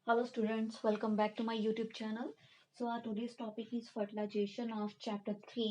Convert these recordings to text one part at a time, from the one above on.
Hello students, welcome back to my YouTube channel. So our today's topic is fertilization of chapter 3.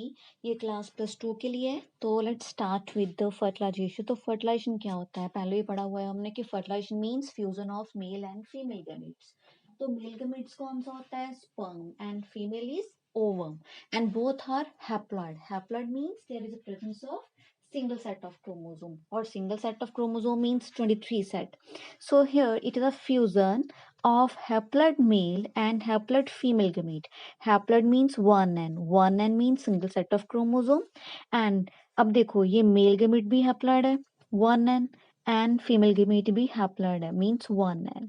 ये class plus 2 के लिए है. तो let's start with the fertilization. तो fertilization क्या होता है? पहले ही पढ़ा हुआ है हमने कि fertilization means fusion of male and female gametes. तो male gametes कौन सा होता है? Sperm and female is ovum and both are haploid. Haploid means there is a presence of single set of chromosome or single set of chromosome means 23 set. So here it is a fusion of haploid male and haploid female gamete. Haploid means 1n. 1n means single set of chromosome. And अब देखो ये male gamete भी haploid है 1n and female gamete भी haploid है means 1n.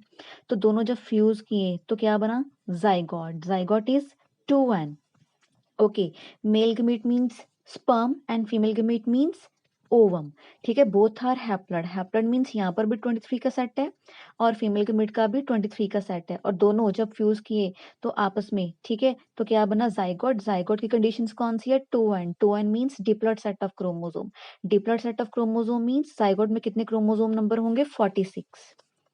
तो दोनों जब फ्यूज किए तो क्या बना zygote. Zygote is 2n. Okay, male gamete means sperm and female gamete means ovum. ठीक है, both are haploid. Haploid means यहाँ पर भी 23 का सेट है और फीमेल गमीट का भी 23 का सेट है और दोनों जब फ्यूज किए तो आपस में ठीक है तो क्या बना जाइगोट. जाइगोट की कंडीशंस कौन सी है 2n. 2n means diploid set of chromosome. Diploid set of chromosome means zygote में कितने क्रोमोसोम नंबर होंगे 46.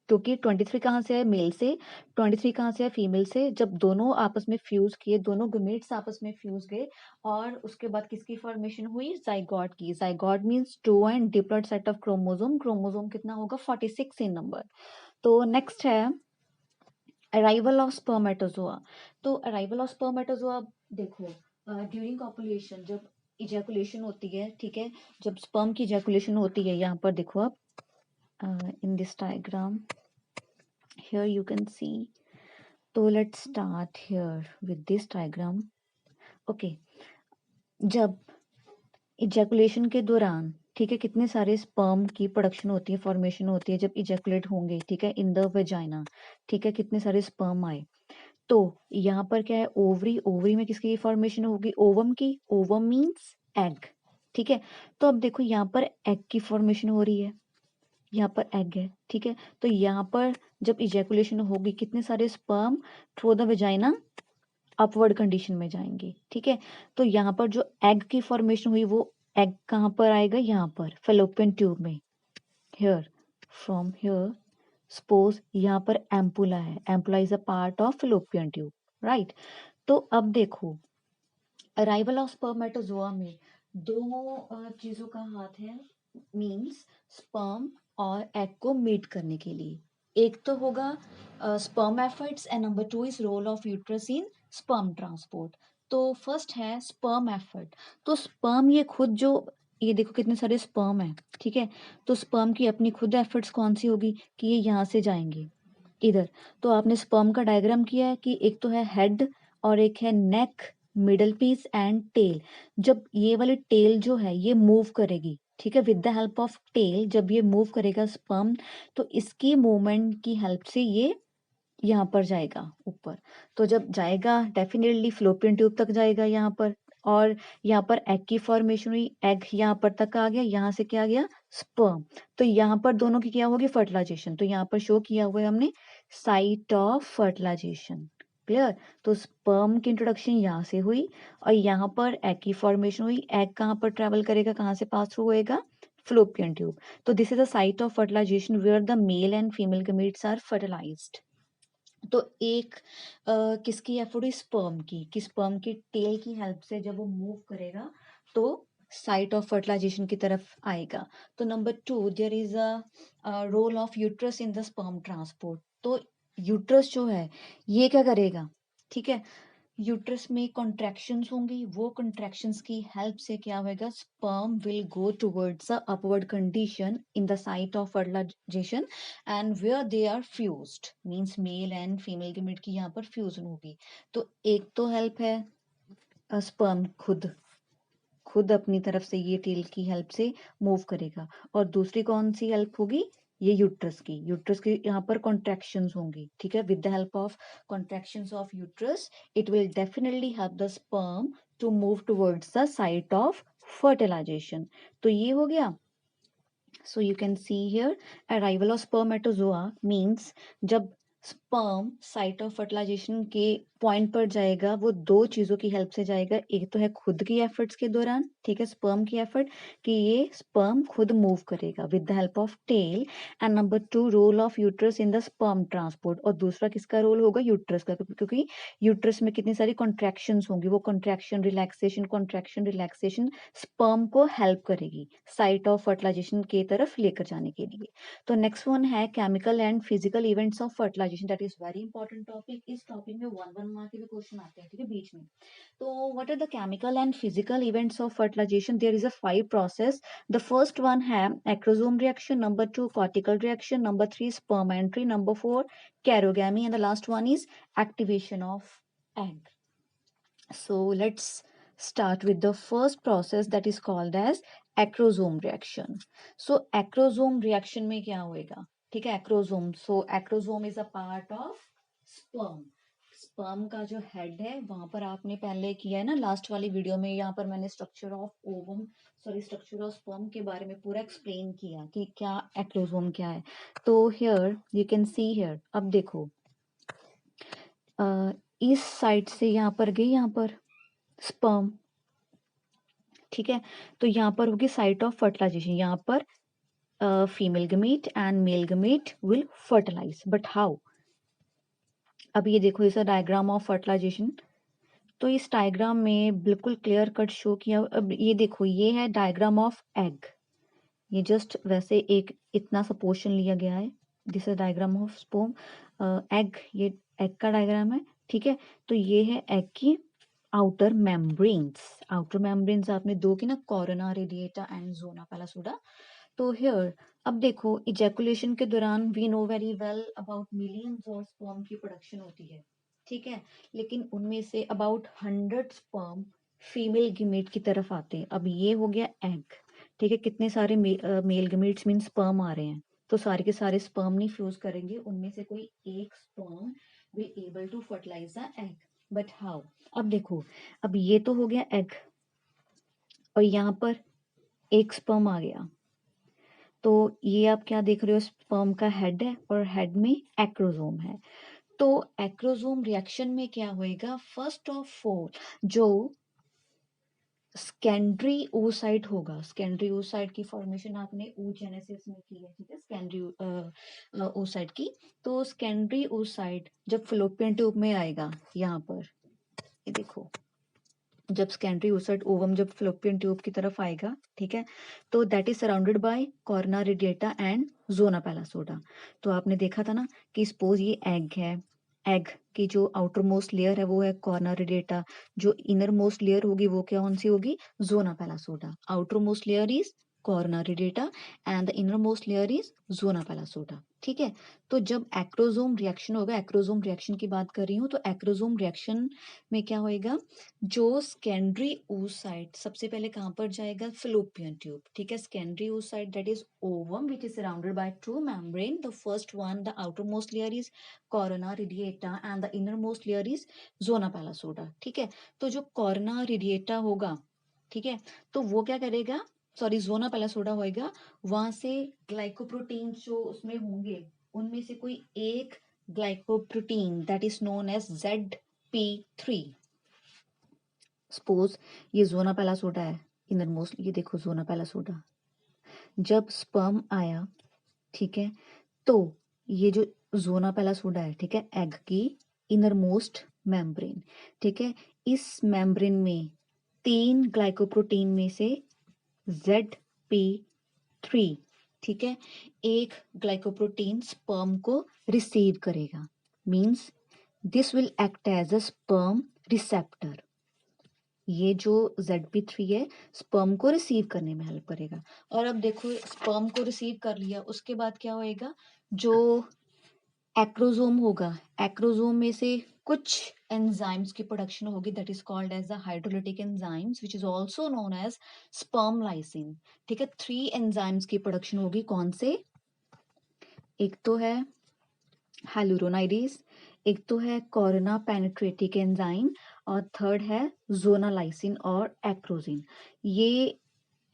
क्योंकि 23 कहाँ से है मेल से, 23 कहाँ से है फीमेल से. जब दोनों आपस में फ्यूज किए, दोनों गमेट्स आपस में फ्यूज गए और उसके बाद किसकी फॉर्मेशन हुई जाइगोट की. Zygote means 2n diploid set of chromosome. Chromosome कितना होगा 46 इन नंबर. तो नेक्स्ट है अराइवल ऑफ स्पर्मेटोजोआ. तो अराइवल ऑफ स्पर्मेटोजोआ देखो ड्यूरिंग कॉपुलेशन जब इजैकुलेशन होती है ठीक है, जब स्पर्म की इजैकुलेशन होती है यहाँ पर देखो आप in this diagram here you can see. So let's start here with this diagram. Okay, जब इजैकुलेशन के दौरान ठीक है कितने सारे स्पर्म की प्रोडक्शन होती है, फॉर्मेशन होती है जब इजैकुलेट होंगे ठीक है इन द वेजाइना. ठीक है, कितने सारे स्पर्म आए तो यहाँ पर क्या है ओवरी. ओवरी में किसकी फॉर्मेशन होगी ओवम की. Ovum means egg. ठीक है, तो अब देखो यहाँ पर एग की फॉर्मेशन हो रही है, यहाँ पर एग है ठीक है. तो यहाँ पर जब इजैकुलेशन होगी कितने सारे sperm through the vagina upward condition में जाएंगे. ठीक है, तो यहाँ पर जो एग की फॉर्मेशन हुई वो एग कहाँ पर आएगा यहाँ पर फेलोपियन ट्यूब में. हियर फ्रॉम हियर सपोज यहाँ पर एम्पुला है. Ampulla is a part of fallopian tube right. तो अब देखो अराइवल ऑफ स्पर्मेटोजोआ में दो चीजों का हाथ है मींस स्पर्म और एग को मीट करने के लिए. एक तो होगा sperm efforts and number 2 is role of uterus in sperm transport. तो फर्स्ट है स्पर्म एफर्ट. तो स्पर्म ये खुद जो ये देखो कितने सारे स्पर्म है ठीक है, तो स्पर्म की अपनी खुद एफर्ट्स कौन सी होगी कि ये यहाँ से जाएंगे इधर. तो आपने स्पर्म का डायग्राम किया है कि एक तो है हेड और एक है नेक, मिडल पीस एंड टेल. जब ये वाली टेल जो है ये मूव करेगी ठीक है with the help of tail, जब ये मूव करेगा स्पर्म तो इसकी मूवमेंट की हेल्प से ये यहाँ पर जाएगा ऊपर. तो जब जाएगा डेफिनेटली फ्लोपियन ट्यूब तक जाएगा यहाँ पर और यहाँ पर एग की फॉर्मेशन हुई. एग यहाँ पर तक आ गया, यहाँ से क्या आ गया स्पर्म. तो यहाँ पर दोनों की क्या होगी फर्टिलाइजेशन. तो यहाँ पर शो किया हुआ है हमने साइट ऑफ फर्टिलाइजेशन. क्लियर. तो स्पर्म की इंट्रोडक्शन यहाँ से हुई और यहाँ पर एग की फॉर्मेशन हुई. एग कहाँ पर ट्रेवल करेगा, कहाँ से पास थ्रू होएगा फ्लोपियन ट्यूब. तो this is the site of fertilization where the male and female gametes are fertilized. तो एक किसकी एफर्ट हुई स्पर्म की कि स्पर्म की टेल की हेल्प से जब वो मूव करेगा तो साइट ऑफ फर्टिलाइजेशन की तरफ आएगा. तो number 2 there is a role of uterus in the sperm transport. तो यूट्रस जो है ये क्या करेगा ठीक है, यूट्रस में कॉन्ट्रैक्शंस होंगी, वो कॉन्ट्रैक्शंस की हेल्प से क्या होगा sperm will go towards the upward condition in the site of fertilization and where they are fused means male and female gamete की यहाँ पर फ्यूजन होगी. तो एक तो हेल्प है स्पर्म खुद खुद अपनी तरफ से ये टेल की हेल्प से मूव करेगा और दूसरी कौन सी हेल्प होगी ये यूट्रस की. यूट्रस की यहाँ पर कॉन्ट्रैक्शंस होंगी ठीक है with the help of contractions of uterus it will definitely help the sperm to move towards the site of fertilization. तो ये हो गया. So you can see here arrival of spermatozoa means जब स्पर्म साइट ऑफ फर्टिलाइजेशन के point पर जाएगा, वो दो चीजों की हेल्प से जाएगा। एक तो है खुद की एफर्ट्स के दौरान, ठीक है, स्पर्म की एफर्ट कि ये स्पर्म खुद मूव करेगा with the help of tail, and number two role of uterus in the sperm transport, और दूसरा किसका रोल होगा, यूट्रस का, क्योंकि यूट्रस में कितनी सारी कॉन्ट्रैक्शंस होंगी, वो कॉन्ट्रैक्शन रिलैक्सेशन स्पर्म को हेल्प करेगी साइट ऑफ फर्टिलाइजेशन के तरफ लेकर जाने के लिए। तो नेक्स्ट वन है chemical and physical events of fertilization, that is very important topic. इस टॉपिक में 1 मार्क के भी क्वेश्चन आते हैं, ठीक है, बीच में। तो what are the chemical and physical events of fertilization? There is a 5 process. The first one है acrosome reaction, number 2 cortical reaction, number 3 sperm entry, number 4 karyogamy, and the last one is activation of egg. So let's start with the first process that is called as acrosome reaction. So acrosome reaction में क्या होएगा, ठीक है, acrosome. So acrosome is a part of sperm. Sperm का जो head है वहां पर आपने पहले किया है ना लास्ट वाली वीडियो में, यहाँ पर मैंने स्ट्रक्चर ऑफ स्पर्म के बारे में पूरा एक्सप्लेन किया कि क्या एक्रोसोम क्या है। तो here you can see here, अब देखो इस साइड से यहाँ पर गई, यहाँ पर स्पर्म, ठीक है, तो यहाँ पर होगी साइट ऑफ फर्टिलाइजेशन, यहाँ पर female gamete and male gamete will fertilize, but how? अब ये देखो इस डायग्राम ऑफ फर्टिलाइजेशन, तो इस डायग्राम में बिल्कुल क्लियर कट शो किया। अब ये देखो ये है डायग्राम ऑफ एग, ये जस्ट वैसे एक इतना सा पोर्शन लिया गया है, this is diagram of sperm egg, ये एग का डायग्राम है, ठीक है। तो ये है एग की आउटर मेम्ब्रेन्स आपने दो की ना, corona radiata and zona pellucida. तो हियर अब देखो इजैकुलेशन के दौरान we know very well about millions of sperm की प्रोडक्शन होती है, ठीक है, लेकिन उनमें से अबाउट 100 स्पर्म फीमेल गिमेट की तरफ आते हैं। अब ये हो गया एग, ठीक है, कितने सारे मेल गमीट्स मीन स्पर्म आ रहे हैं, तो सारे के सारे स्पर्म नहीं फ्यूज करेंगे, उनमें से कोई एक sperm will able to fertilize the egg, but how? अब देखो, अब ये तो हो गया एग और यहाँ पर एक स्पर्म आ गया, तो ये आप क्या देख रहे हो, स्पर्म का हेड है और हेड में एक्रोसोम है। तो एक्रोसोम रिएक्शन में क्या होएगा, फर्स्ट ऑफ ऑल जो सेकेंडरी oocyte होगा, सेकेंडरी oocyte की फॉर्मेशन आपने oogenesis में की है, ठीक है, सेकेंडरी oocyte की। तो सेकेंडरी oocyte जब फलोपियन ट्यूब में आएगा, यहाँ पर ये देखो, जब सेकेंडरी oocyte ओवम जब फलोपियन ट्यूब की तरफ आएगा, ठीक है, तो that is surrounded by corona radiata and zona pellucida. तो आपने देखा था ना कि सपोज ये एग है, एग की जो आउटर मोस्ट लेयर है वो है कॉर्ना रेडिएटा, जो इनर मोस्ट लेयर होगी वो क्या कौन सी होगी, zona pellucida. Outer most layer is corona radiata and the inner most layer is zona pellucida, ठीक है। तो जब एक्रोसोम रिएक्शन होगा, एक्रोसोम रिएक्शन की बात कर रही हूँ, तो एक्रोसोम रिएक्शन में क्या होएगा, जो सेकेंडरी oocyte सबसे पहले कहां पर जाएगा, फलोपियन ट्यूब, ठीक है, secondary oocyte that is ovum which is surrounded by two membrane, the first one the outer most layer is corona radiata and the inner most layer is zona pellucida, ठीक है। तो जो corona radiata होगा, ठीक है, तो वो क्या करेगा, सॉरी जोना पैलासोडा होएगा, वहां से ग्लाइकोप्रोटीन जो उसमें होंगे उनमें से कोई एक glycoprotein that is known as ZP3, suppose ये जोना पैलासोडा है इनर मोस्ट, ये देखो जोना पैलासोडा, जब स्पर्म आया, ठीक है, तो ये जो जोना पैलासोडा है, ठीक है, एग की इनर मोस्ट मेम्ब्रेन, ठीक है, इस मेम्ब्रेन में 3 ग्लाइकोप्रोटीन में से ZP3, ठीक है, एक ग्लाइकोप्रोटीन स्पर्म को रिसीव करेगा, means this will act as a sperm receptor. ये जो ZP3 है स्पर्म को रिसीव करने में हेल्प करेगा। और अब देखो स्पर्म को रिसीव कर लिया, उसके बाद क्या होएगा, जो एक्रोसोम होगा, एक्रोसोम में से कुछ एंजाइम्स की प्रोडक्शन होगी that is called as the hydrolytic enzymes which is also known as sperm lysin, ठीक है। 3 एंजाइम्स की प्रोडक्शन होगी, कौन से, एक तो है हाइलुरोनाइडेज, एक तो है कोरोना पेनिट्रेटिक एंजाइम, और थर्ड है जोनालाइसिन और एक्रोजिन। ये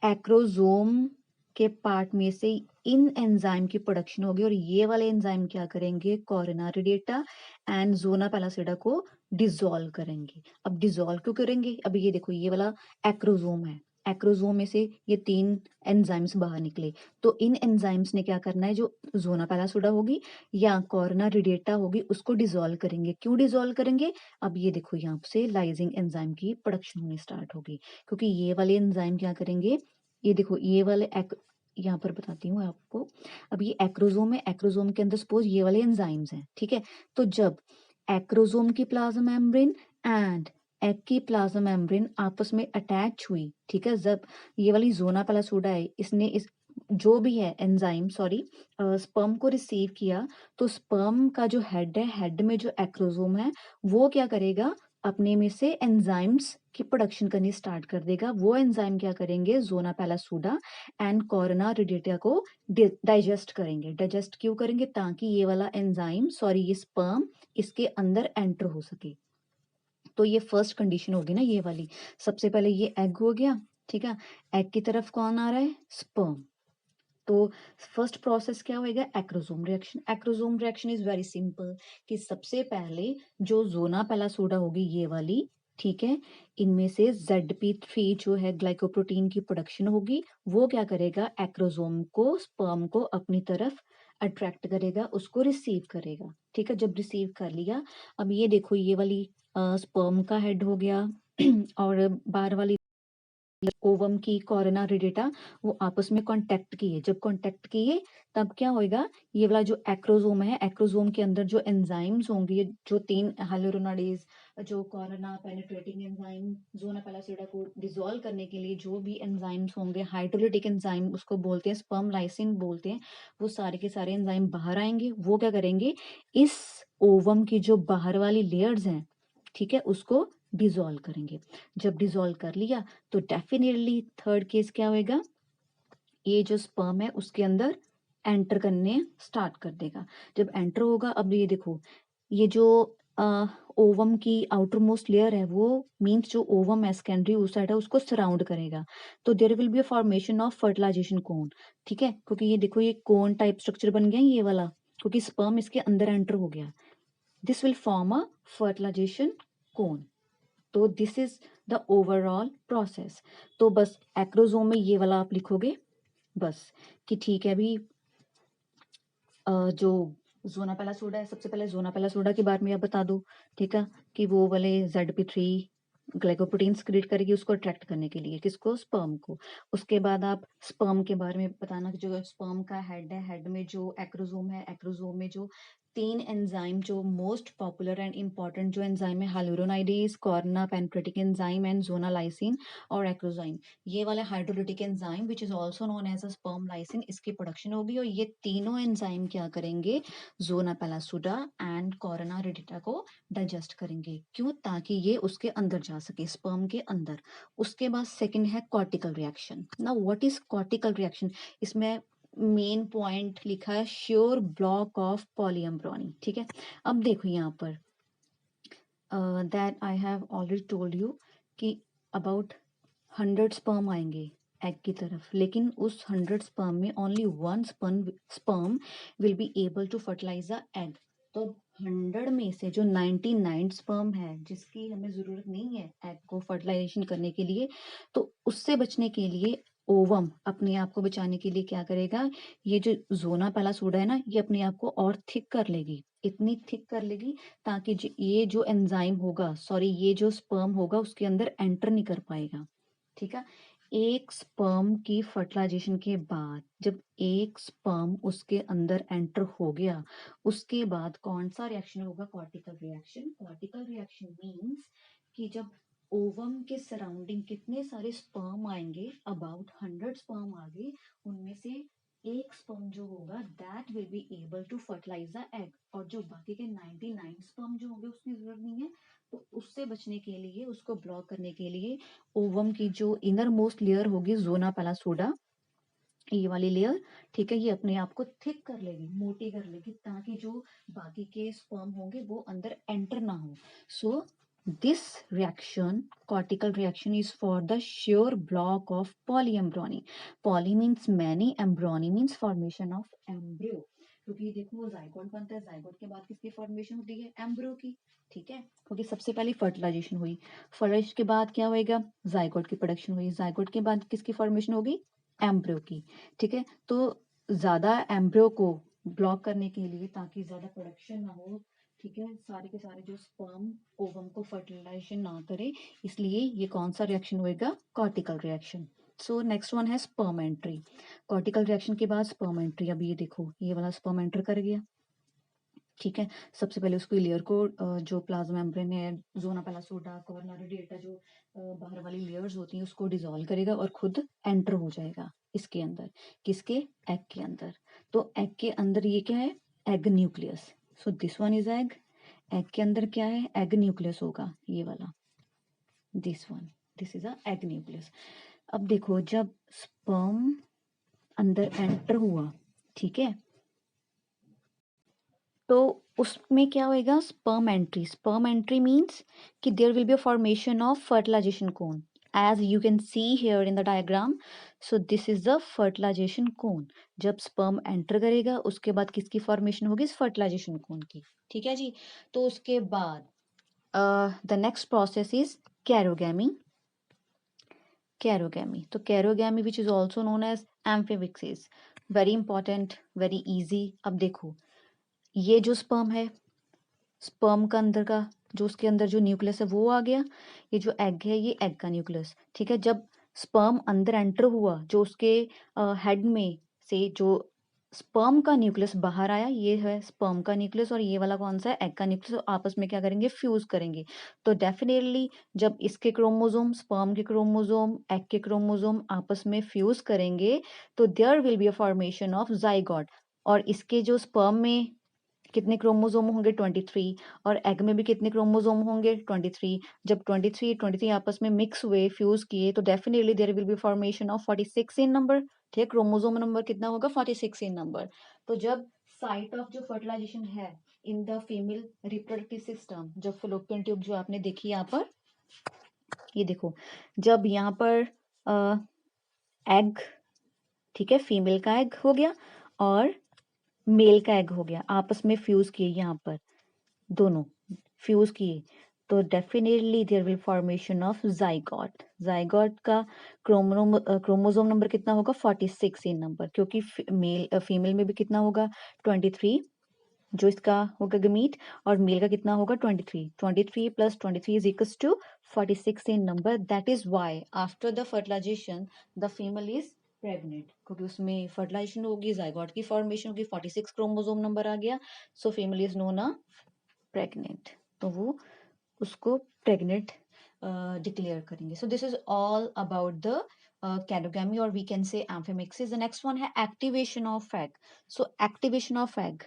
एक्रोसोम के पार्ट में से इन एंजाइम की प्रोडक्शन होगी और ये वाले एंजाइम क्या करेंगे, कोरोना रेडिएटा एंड जोना पैलासिडा को डिसॉल्व करेंगे। अब डिसॉल्व क्यों करेंगे, अब ये देखो ये वाला एक्रोसोम है, एक्रोसोम में से ये 3 एंजाइम्स बाहर निकले, तो इन एंजाइम्स ने क्या करना है, जो जोना पैलासिडा होगी या कोरोना रेडिएटा होगी उसको डिसॉल्व करेंगे। क्यों डिसॉल्व करेंगे, अब ये देखो यहाँ से लाइजिंग एंजाइम की प्रोडक्शन होनी स्टार्ट होगी, क्योंकि ये वाले एंजाइम क्या करेंगे, ये देखो ये वाले यहाँ पर बताती हूँ आपको। अब ये एक्रोसोम है, एक्रोसोम के अंदर सपोज ये वाले एंजाइम्स हैं, ठीक है। तो जब एक्रोसोम की प्लाज्मा मेम्ब्रेन एंड एग की प्लाज्मा मेम्ब्रेन आपस में अटैच हुई, ठीक है, जब ये वाली जोना पैलासोडा है, इसने इस जो भी है एंजाइम सॉरी स्पर्म को रिसीव किया, तो स्पर्म का जो हेड है, हेड में जो एक्रोसोम है वो क्या करेगा, अपने में से एंजाइम्स की प्रोडक्शन करनी स्टार्ट कर देगा। वो एंजाइम क्या करेंगे, जोना पैलासोडा एंड कोरोना रेडिएटा को डाइजेस्ट करेंगे। डाइजेस्ट क्यों करेंगे, ताकि ये वाला एंजाइम सॉरी ये स्पर्म इसके अंदर एंटर हो सके। तो ये फर्स्ट कंडीशन होगी ना ये वाली। सबसे पहले ये एग हो गया, ठीक है, एग की तरफ कौन आ रहा है, स्पर्म। तो फर्स्ट प्रोसेस क्या होएगा, acrosome reaction. Acrosome reaction is very simple कि सबसे पहले जो जोना पैलासोडा होगी ये वाली, ठीक है, इनमें से ZP3 जो है ग्लाइकोप्रोटीन की प्रोडक्शन होगी, वो क्या करेगा, एक्रोसोम को स्पर्म को अपनी तरफ अट्रैक्ट करेगा, उसको रिसीव करेगा, ठीक है। जब रिसीव कर लिया, अब ये देखो ये वाली स्पर्म का हेड हो गया और बाहर वाली ओवम की कोरोना रेडिएटा वो आपस में कांटेक्ट किए, जब कांटेक्ट किए तब क्या होएगा, ये वाला जो एक्रोसोम है, एक्रोसोम के अंदर जो एंजाइम्स होंगे, ये जो 3 हाइलुरोनाडेज, जो कोरोना पेनिट्रेटिंग एंजाइम, जोना पैलासिडा को डिसॉल्व करने के लिए जो भी एंजाइम्स होंगे, हाइड्रोलिटिक एंजाइम उसको बोलते हैं, स्पर्म लाइसिन बोलते हैं, वो सारे के सारे एंजाइम बाहर आएंगे। वो क्या करेंगे, इस ओवम की जो बाहर वाली लेयर्स हैं, ठीक है, उसको डिसॉल्व करेंगे। जब डिसॉल्व कर लिया तो डेफिनेटली थर्ड केस क्या होएगा, ये जो स्पर्म है उसके अंदर एंटर करने स्टार्ट कर देगा। जब एंटर होगा, अब ये देखो ये जो ओवम की आउटर मोस्ट लेयर है, वो मीन्स जो ओवम है सेकेंडरी उस साइड है उसको सराउंड करेगा, तो there will be a formation of fertilization cone, ठीक है, क्योंकि ये देखो ये कोन टाइप स्ट्रक्चर बन गया ये वाला, क्योंकि स्पर्म इसके अंदर एंटर हो गया। This will form a fertilization cone. तो this is the overall process. तो बस एक्रोसोम में ये वाला आप लिखोगे बस, कि ठीक है अभी जो जोना पैलासोडा है, सबसे पहले जोना पैलासोडा के बारे में आप बता दो, ठीक है, कि वो वाले ZP3 ग्लाइकोप्रोटीन क्रिएट करेगी उसको अट्रैक्ट करने के लिए, किसको, स्पर्म को। उसके बाद आप स्पर्म के बारे में बताना कि जो स्पर्म का हेड है, हेड में जो एक्रोसोम है, एक्रोसोम में जो 3 एंजाइम जो मोस्ट पॉपुलर एंड इंपॉर्टेंट जो एंजाइम है, hyaluronidase, corona penetrating enzyme and zona lysin और एक्रोजाइम, ये वाले hydrolytic enzyme which is also known as a sperm lysin, इसकी प्रोडक्शन होगी। और ये तीनों एंजाइम क्या करेंगे, जोना पैलासोडा एंड कोरोना रेडिटा को डाइजेस्ट करेंगे। क्यों, ताकि ये उसके अंदर जा सके, स्पर्म के अंदर। उसके बाद सेकंड है cortical reaction. Now what is cortical reaction, इसमें मेन पॉइंट लिखा है श्योर ब्लॉक ऑफ पॉलीएम्ब्रॉनी, ठीक है। अब देखो यहाँ पर that I have already told you कि अबाउट 100 स्पर्म आएंगे एग की तरफ, लेकिन उस 100 स्पर्म में only 1 sperm will be able to fertilize the egg. तो 100 में से जो 99 स्पर्म है जिसकी हमें जरूरत नहीं है एग को फर्टिलाइजेशन करने के लिए, तो उससे बचने के लिए ओवम अपने आप को बचाने के लिए क्या करेगा, ये जो जोना पैलासोडा है ना, ये अपने आप को और थिक कर लेगी, इतनी थिक कर लेगी ताकि ये जो एंजाइम होगा सॉरी ये जो स्पर्म होगा उसके अंदर एंटर नहीं कर पाएगा, ठीक है। एक स्पर्म की फर्टिलाइजेशन के बाद जब एक स्पर्म उसके अंदर एंटर हो गया, उसके बाद कौन सा रिएक्शन होगा, cortical reaction. Cortical reaction means कि जब ओवम के सराउंडिंग कितने सारे स्पर्म आएंगे, अबाउट 100 स्पर्म आ गए, उनमें से एक स्पर्म जो होगा that will be able to fertilize the egg, और जो बाकी के 99 स्पर्म जो होंगे उसकी जरूरत नहीं है। तो उससे बचने के लिए, उसको ब्लॉक करने के लिए ओवम की जो इनर मोस्ट लेयर होगी जोना पैलासोडा, ये वाली लेयर, ठीक है, ये अपने आप को थिक कर लेगी, मोटी कर लेगी, ताकि जो बाकी के स्पर्म होंगे वो अंदर एंटर ना हो। सो This reaction, cortical reaction, is for the shear block of polyembryony. Poly means many, embryony means formation of embryo. क्योंकि देखो जाइगोट बनता है, जाइगोट के बाद किसकी फॉर्मेशन होती है? एम्ब्रियो की। ठीक है, क्योंकि सबसे पहले फर्टिलाइजेशन हुई, फर्टिलाइजेशन के बाद क्या होएगा? जाइगोट की प्रोडक्शन हुई, जाइगोट के बाद किसकी फॉर्मेशन होगी? एम्ब्रियो की। ठीक है, तो ज्यादा एम्ब्रियो को ब्लॉक करने के लिए, ताकि ज्यादा प्रोडक्शन ना हो, ठीक है, सारे के सारे जो स्पर्म ओवम को फर्टिलाइजेशन ना करे, इसलिए ये कौन सा रिएक्शन होएगा? Cortical reaction. So next one है स्पर्म एंट्री। कॉर्टिकल रिएक्शन के बाद स्पर्म एंट्री। अब ये देखो, ये वाला स्पर्म एंटर कर गया। ठीक है, सबसे पहले उसको लेयर को जो प्लाज्मा मेम्ब्रेन है, जोना पेलासोडा, कॉर्ना रेडिएटा, जो बाहर वाली लेयर्स होती हैं उसको डिसॉल्व करेगा और खुद एंटर हो जाएगा इसके अंदर। किसके? एग के अंदर। तो एग के अंदर ये क्या है? Egg nucleus. So this one is egg. Egg के अंदर क्या है? एग न्यूक्लियस होगा ये वाला, this one, this is a egg nucleus. अब देखो, जब स्पर्म अंदर एंटर हुआ, ठीक है, तो उसमें क्या होएगा? Sperm entry. Sperm entry means कि there will be a formation of fertilization cone, as you can see here in the diagram. So this is the fertilization cone. जब स्पर्म एंटर करेगा, उसके बाद किसकी फॉर्मेशन होगी? इस फर्टिलाइजेशन कोन की। ठीक है जी। तो उसके बाद the next process is karyogamy. Karyogamy, तो karyogamy which is also known as amphimixis. Very important, very easy. अब देखो, ये जो स्पर्म है, स्पर्म का अंदर का जो उसके अंदर जो न्यूक्लियस है वो आ गया। ये जो एग है, ये एग का न्यूक्लियस। ठीक है, जब स्पर्म अंदर एंटर हुआ, जो उसके हेड में से जो स्पर्म का न्यूक्लियस बाहर आया, ये है स्पर्म का न्यूक्लियस, और ये वाला कौन सा है? एग का न्यूक्लियस। आपस में क्या करेंगे? फ्यूज करेंगे। तो डेफिनेटली जब इसके क्रोमोसोम, स्पर्म के क्रोमोसोम, एग के क्रोमोसोम आपस में फ्यूज करेंगे, तो there will be a formation of zygote. और इसके जो स्पर्म में कितने क्रोमोसोम होंगे? 23। और एग में भी कितने क्रोमोसोम होंगे? 23। जब 23 आपस में मिक्स हुए, फ्यूज किए, तो definitely there will be formation of 46 in number. ठीक है, क्रोमोसोम नंबर कितना होगा? 46 इन नंबर। तो जब साइट ऑफ जो फर्टिलाइजेशन है in the female reproductive system, जब फलोपियन ट्यूब जो आपने देखी यहाँ पर, ये देखो, जब यहाँ पर एग, ठीक है, फीमेल का एग हो गया और मेल का एग हो गया, आपस में फ्यूज किए, यहाँ पर दोनों फ्यूज किए, तो definitely there will formation of zygote. Zygote का क्रोमोसोम नंबर कितना होगा? 46 इन नंबर, क्योंकि मेल फीमेल में भी कितना होगा? 23, जो इसका होगा गमीट, और मेल का कितना होगा? 23। 23 plus 23 is equals to 46 in number. That is why after the fertilization the female is pregnant, क्योंकि उसमें फर्टिलाइजेशन होगी, जाइगोट की फॉर्मेशन होगी, 46 क्रोमोसोम नंबर आ गया, so female is known a pregnant. तो वो उसको प्रेग्नेंट डिक्लेयर करेंगे। So this is all about the karyogamy, और we can say amphimixis. The next one है activation of egg. So activation of egg,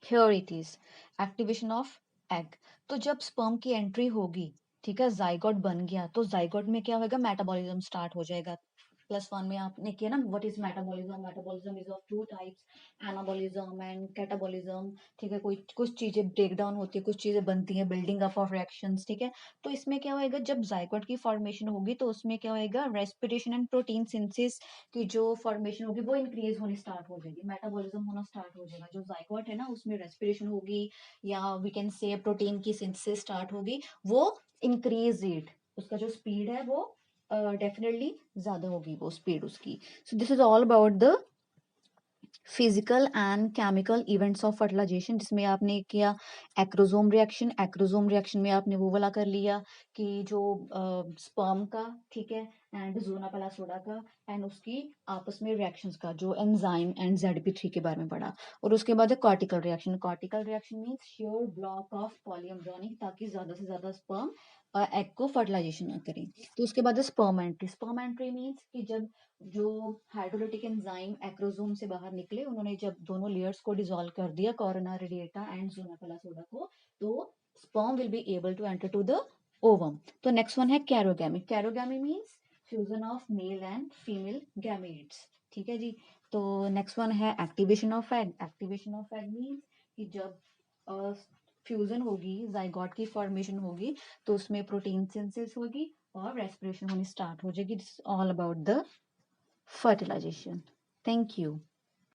here it is, activation of egg. तो जब sperm की entry होगी, ठीक है, zygote बन गया, तो जाइगोट में क्या होगा? मेटाबॉलिज्म स्टार्ट हो जाएगा। +1 में आपने किया ना, what is metabolism? Metabolism is of two types, anabolism and catabolism. ठीक है, कोई कुछ चीजें ब्रेक डाउन होती है, कुछ चीजें बनती हैं, बिल्डिंग अप ऑफ रिएक्शंस। ठीक है, तो इसमें क्या होएगा? जब जाइगोट की फॉर्मेशन होगी, तो उसमें क्या होएगा? रेस्पिरेशन एंड प्रोटीन सिंथेसिस की जो फॉर्मेशन होगी वो इंक्रीज होनी स्टार्ट हो जाएगी, मेटाबॉलिज्म होना स्टार्ट हो जाएगा। जो जाइगोट है ना, उसमें रेस्पिरेशन होगी, या वी कैन से प्रोटीन की सिंथेसिस स्टार्ट होगी, वो इंक्रीज रेट, उसका जो स्पीड है वो डेफिनेटली ज्यादा होगी, वो स्पीड उसकी। So this is all about the physical and chemical events of fertilization, जिसमें आपने किया एक्रोसोम रिएक्शन। एक्रोसोम रिएक्शन में आपने वो वाला कर लिया कि जो स्पर्म का, ठीक है, एंड जोना पेलासोडा का, एंड उसकी आपस में रिएक्शंस का, जो एंजाइम एंड ZP3 के बारे में पढ़ा। और उसके बाद है cortical reaction. Cortical reaction means sure block of polyembryonic, ताकि ज्यादा से ज्यादा स्पर्म एग को फर्टिलाइजेशन ना करें। तो उसके बाद है sperm entry. Sperm entry means कि जब जो हाइड्रोलिटिक एंजाइम एक्रोसोम से बाहर निकले, उन्होंने जब दोनों लेयर्स को डिसॉल्व कर दिया, corona radiata and zona pellucida को, तो sperm will be able to enter to the ovum. तो नेक्स्ट वन है karyogamy. Karyogamy means fusion of male and female gametes. ठीक है जी। तो नेक्स्ट वन है activation of egg. Activation of egg means कि जब फ्यूजन होगी, जाइगोट की फॉर्मेशन होगी, तो उसमें प्रोटीन सिंथेसिस होगी और रेस्पिरेशन होनी स्टार्ट हो जाएगी. This all about the fertilization. Thank you.